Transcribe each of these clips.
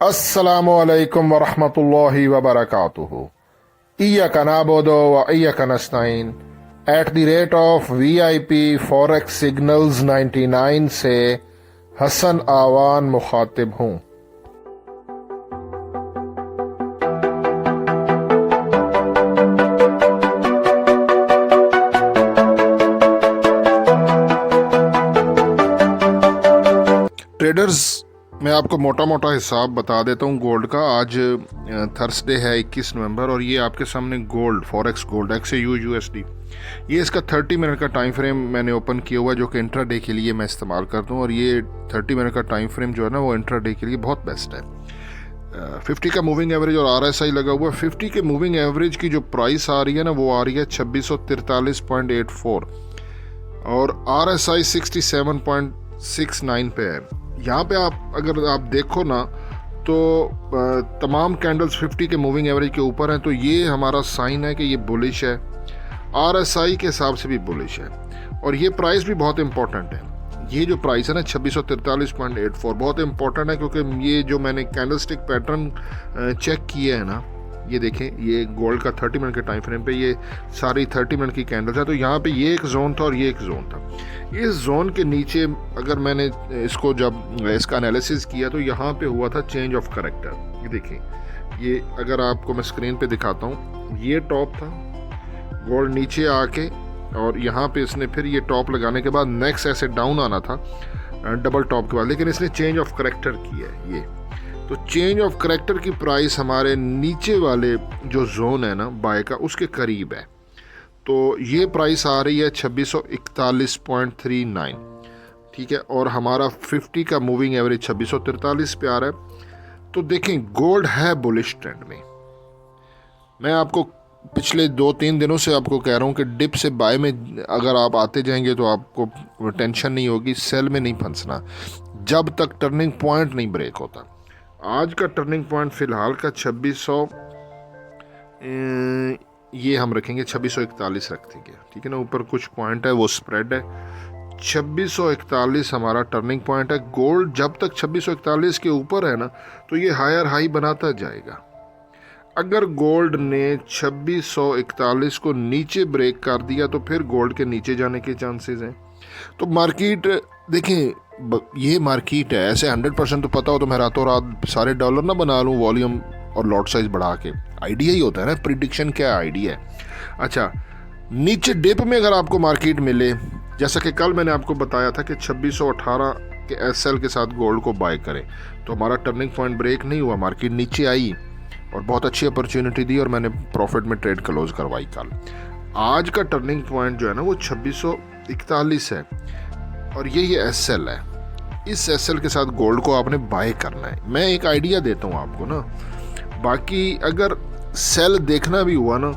अस्सलामु अलैकुम वरहमतुल्लाहि वबरकातुहू। इय्याका नअबुदु व इय्याका नस्तईन at the rate of VIP forex signals 99 से हसन आवान मुखातिब हूँ। ट्रेडर्स, मैं आपको मोटा मोटा हिसाब बता देता हूँ गोल्ड का। आज थर्सडे है 21 नवंबर और ये आपके सामने गोल्ड फॉरेक्स गोल्ड XAU/USD, ये इसका 30 मिनट का टाइम फ्रेम मैंने ओपन किया हुआ है, जो कि इंट्राडे के लिए मैं इस्तेमाल करता हूँ। और ये 30 मिनट का टाइम फ्रेम जो है ना, वो इंट्राडे के लिए बहुत बेस्ट है। 50 का मूविंग एवरेज और RSI लगा हुआ है। 50 के मूविंग एवरेज की जो प्राइस आ रही है ना, वो आ रही है 2643.84 और RSI 67.69 पे है। यहाँ पे अगर आप देखो ना, तो तमाम कैंडल्स 50 के मूविंग एवरेज के ऊपर हैं, तो ये हमारा साइन है कि ये बुलिश है। RSI के हिसाब से भी बुलिश है और ये प्राइस भी बहुत इंपॉर्टेंट है। ये जो प्राइस है ना 2643.84 बहुत इंपॉर्टेंट है, क्योंकि ये जो मैंने कैंडलस्टिक पैटर्न चेक किए हैं ना, ये देखें, ये गोल्ड का 30 मिनट के टाइम फ्रेम पे ये सारी 30 मिनट की कैंडल्स है। तो यहाँ पे ये एक जोन था और ये एक जोन था। इस जोन के नीचे अगर मैंने इसको जब इसका एनालिसिस किया, तो यहाँ पे हुआ था चेंज ऑफ करेक्टर। ये देखें, ये अगर आपको मैं स्क्रीन पे दिखाता हूँ, ये टॉप था, गोल्ड नीचे आके और यहाँ पे इसने फिर ये टॉप लगाने के बाद नेक्स्ट ऐसे डाउन आना था डबल टॉप के बाद, लेकिन इसने चेंज ऑफ करेक्टर किया है। ये तो चेंज ऑफ करेक्टर की प्राइस हमारे नीचे वाले जो जोन है ना बाय का, उसके करीब है। तो ये प्राइस आ रही है 2641.39, ठीक है, और हमारा 50 का मूविंग एवरेज 2643 पे आ रहा है। तो देखें, गोल्ड है बुलिश ट्रेंड में। मैं आपको पिछले 2-3 दिनों से आपको कह रहा हूँ कि डिप से बाय में अगर आप आते जाएंगे तो आपको टेंशन नहीं होगी, सेल में नहीं फंसना जब तक टर्निंग पॉइंट नहीं ब्रेक होता। आज का टर्निंग पॉइंट फिलहाल का 2600 ये हम रखेंगे, 2641 रख देंगे, ठीक है ना। ऊपर कुछ पॉइंट है, वो स्प्रेड है। 2641 हमारा टर्निंग पॉइंट है। गोल्ड जब तक 2641 के ऊपर है ना, तो ये हायर हाई बनाता जाएगा। अगर गोल्ड ने 2641 को नीचे ब्रेक कर दिया, तो फिर गोल्ड के नीचे जाने के चांसेस हैं। तो मार्केट देखें, ये मार्केट है, ऐसे 100% तो पता हो तो मैं रातों रात सारे डॉलर ना बना लूँ वॉल्यूम और लॉट साइज बढ़ा के। आइडिया ही होता है ना, प्रिडिक्शन क्या आइडिया है। अच्छा, नीचे डिप में अगर आपको मार्केट मिले, जैसा कि कल मैंने आपको बताया था कि 2618 के SL के साथ गोल्ड को बाय करें, तो हमारा टर्निंग पॉइंट ब्रेक नहीं हुआ, मार्केट नीचे आई और बहुत अच्छी अपॉर्चुनिटी दी और मैंने प्रॉफिट में ट्रेड क्लोज करवाई कल। आज का टर्निंग पॉइंट जो है ना, वो 2641 है और ये SL है। इस SL के साथ गोल्ड को आपने बाय करना है। मैं एक आइडिया देता हूँ आपको ना, बाकी अगर सेल देखना भी हुआ ना,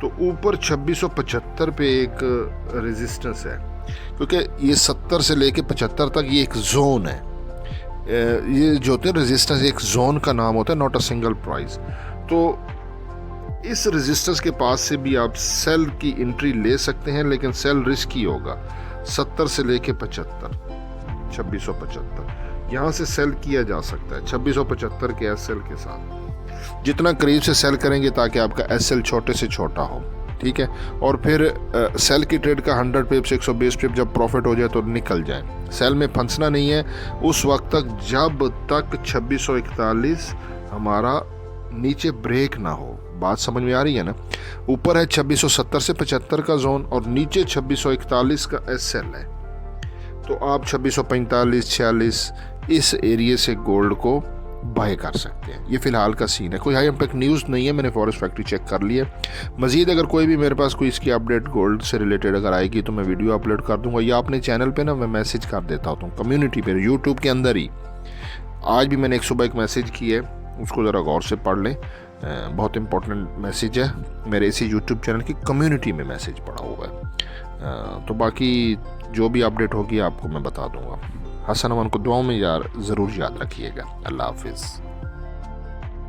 तो ऊपर 2675 पे एक रेजिस्टेंस है, क्योंकि ये 70 से लेके 75 तक ये एक जोन है। ये जो होते हैं रेजिस्टेंस, एक जोन का नाम होता है, नॉट अ सिंगल प्राइस। तो इस रेजिस्टेंस के पास से भी आप सेल की एंट्री ले सकते हैं, लेकिन सेल रिस्की होगा। 70 से लेके 75, 2675 यहाँ से सेल किया जा सकता है 2675 के SL के साथ। जितना करीब से सेल करेंगे ताकि आपका SL छोटे से छोटा हो, ठीक है। और फिर सेल की ट्रेड का 100 पिप्स 120 पिप जब प्रॉफिट हो जाए तो निकल जाए। सेल में फंसना नहीं है उस वक्त तक जब तक 2641 हमारा नीचे ब्रेक ना हो। बात समझ में आ रही है ना। ऊपर है 2670 से 75 का जोन और नीचे 2641 का SL है। तो आप 2645 46 इस एरिया से गोल्ड को बाय कर सकते हैं। ये फिलहाल का सीन है, कोई हाई इम्पैक्ट न्यूज़ नहीं है। मैंने फॉरेक्स फैक्ट्री चेक कर लिया। मजीद अगर कोई भी मेरे पास कोई इसकी अपडेट गोल्ड से रिलेटेड अगर आएगी तो मैं वीडियो अपलोड कर दूंगा, या अपने चैनल पे ना मैं मैसेज कर देता हूँ कम्युनिटी पे, यूट्यूब के अंदर ही। आज भी मैंने सुबह एक मैसेज की है, उसको ज़रा गौर से पढ़ लें। बहुत इंपॉर्टेंट मैसेज है, मेरे इसी यूट्यूब चैनल की कम्युनिटी में मैसेज पड़ा हुआ है। तो बाकी जो भी अपडेट होगी आपको मैं बता दूंगा। हसन अमन को दुआओं में ज़रूर याद रखिएगा। अल्लाह हाफिज़।